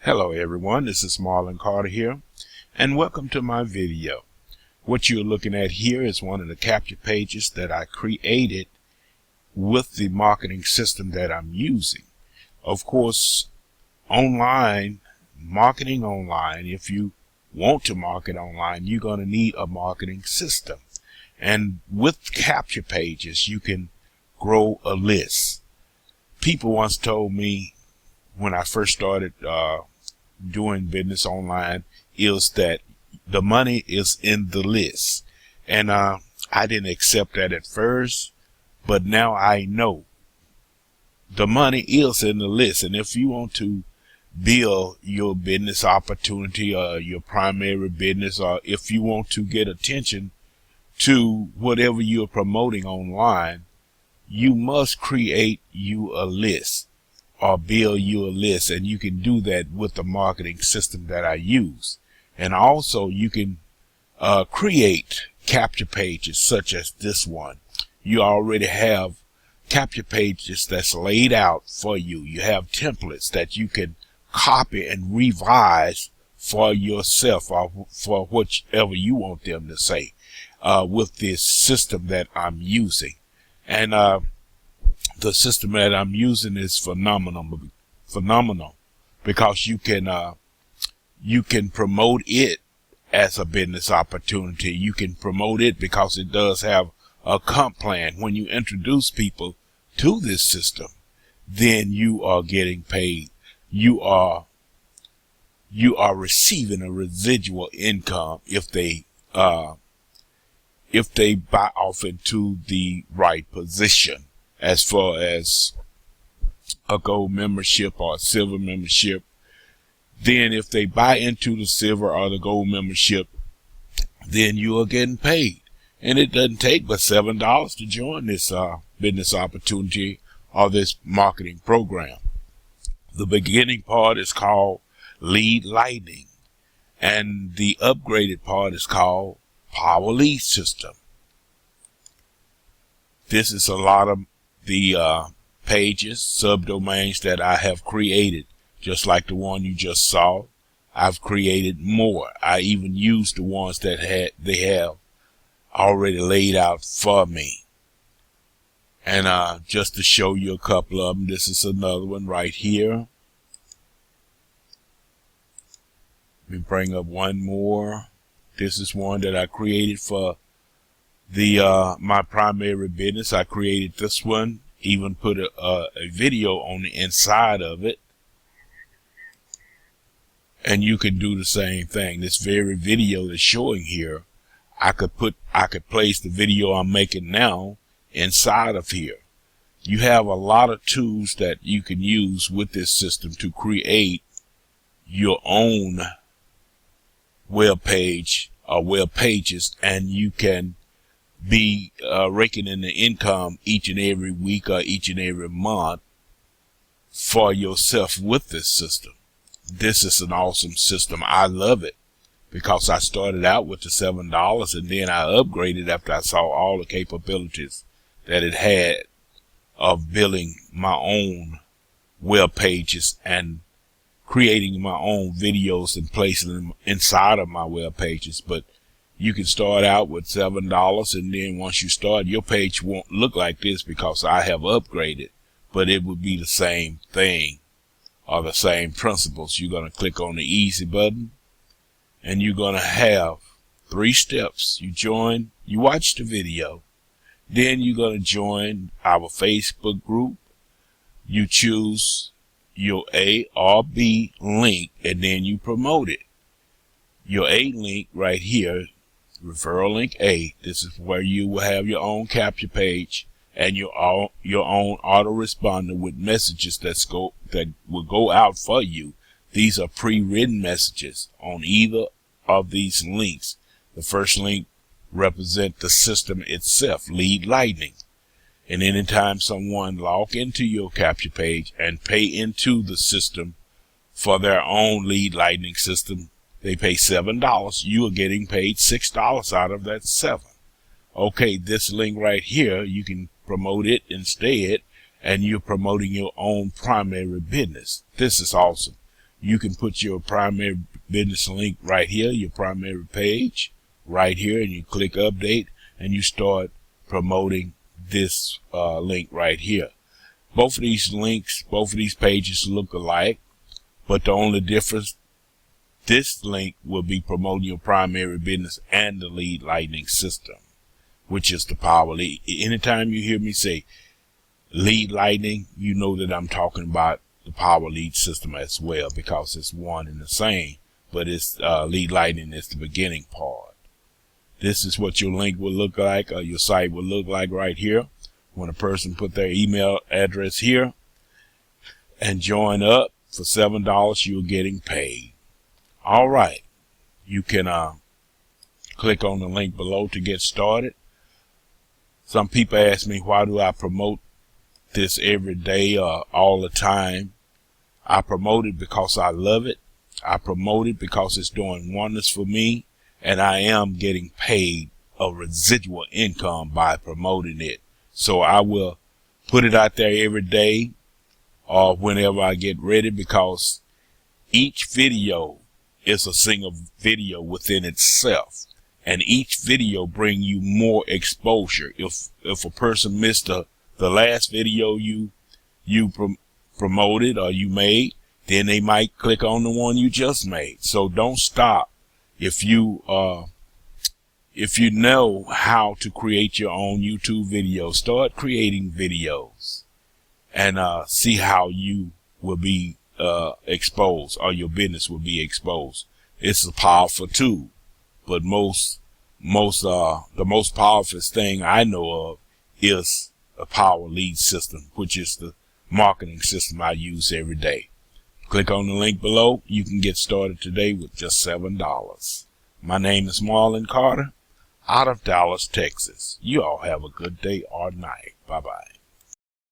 Hello everyone, this is Marlon Carter here, and welcome to my video. What you're looking at here is one of the capture pages that I created with the marketing system that I'm using. Of course, marketing online, if you want to market online, you're going to need a marketing system. And with capture pages, you can grow a list. People once told me when I first started doing business online is that the money is in the list. And I didn't accept that at first, but now I know the money is in the list. And if you want to build your business opportunity or your primary business, or if you want to get attention to whatever you're promoting online, you must create you a list or build you a list, and you can do that with the marketing system that I use. And also you can create capture pages such as this one. You already have capture pages that's laid out for you. You have templates that you can copy and revise for yourself or for whatever you want them to say with this system that I'm using. And the system that I'm using is phenomenal because you can promote it as a business opportunity. You can promote it because it does have a comp plan. When you introduce people to this system, then you are getting paid. You are receiving a residual income if they buy off into the right position. As far as a gold membership or a silver membership, then if they buy into the silver or the gold membership, then you are getting paid. And it doesn't take but $7 to join this business opportunity or this marketing program. The beginning part is called Lead Lightning, and the upgraded part is called Power Lead System. This is a lot of the pages, subdomains that I have created, just like the one you just saw. I've created more. I even used the ones that they have already laid out for me. And just to show you a couple of them, this is another one right here. Let me bring up one more. This is one that I created for my primary business. I created this one, even put a video on the inside of it. And you can do the same thing. This very video that's showing here, I could place the video I'm making now inside of here. You have a lot of tools that you can use with this system to create your own web page or web pages, and you can be raking in the income each and every week or each and every month for yourself with this system. This is an awesome system. I love it because I started out with the $7 and then I upgraded after I saw all the capabilities that it had of building my own web pages and creating my own videos and placing them inside of my web pages. But you can start out with $7, and then once you start, your page won't look like this because I have upgraded, but it would be the same thing or the same principles. You're going to click on the easy button, and you're going to have 3 steps. You watch the video, then you're going to join our Facebook group. You choose your A or B link, and then you promote it. Your A link right here, referral link A, this is where you will have your own capture page and your own autoresponder with messages that will go out for you. These are pre-written messages on either of these links. The first link represents the system itself, Lead Lightning. And anytime someone log into your capture page and pay into the system for their own Lead Lightning system, they pay $7. You are getting paid $6 out of that $7. Okay, this link right here, you can promote it instead, and you're promoting your own primary business. This is awesome. you can put your primary business link right here, your primary page right here, and you click update and you start promoting this link right here. Both of these links, both of these pages look alike, but the only difference, this link will be promoting your primary business and the Lead Lightning system, which is the Power Lead. Anytime you hear me say Lead Lightning, you know that I'm talking about the Power Lead system as well, because it's one and the same, but it's Lead Lightning is the beginning part. This is what your link will look like, or your site will look like right here. When a person put their email address here and join up for $7, you're getting paid. All right. You can click on the link below to get started. Some people ask me, why do I promote this every day or all the time? I promote it because I love it. I promote it because it's doing wonders for me, and I am getting paid a residual income by promoting it. So I will put it out there every day or whenever I get ready, because each video is a single video within itself, and each video bring you more exposure. If a person missed the last video you promoted or you made, then they might click on the one you just made. So don't stop. If you know how to create your own YouTube videos, start creating videos and see how you will be exposed, or your business will be exposed. It's a powerful tool, but the most powerful thing I know of is a Power Lead system, which is the marketing system I use every day. Click on the link below. You can get started today with just $7. My name is Marlon Carter, out of Dallas, Texas. You all have a good day or night. Bye-bye.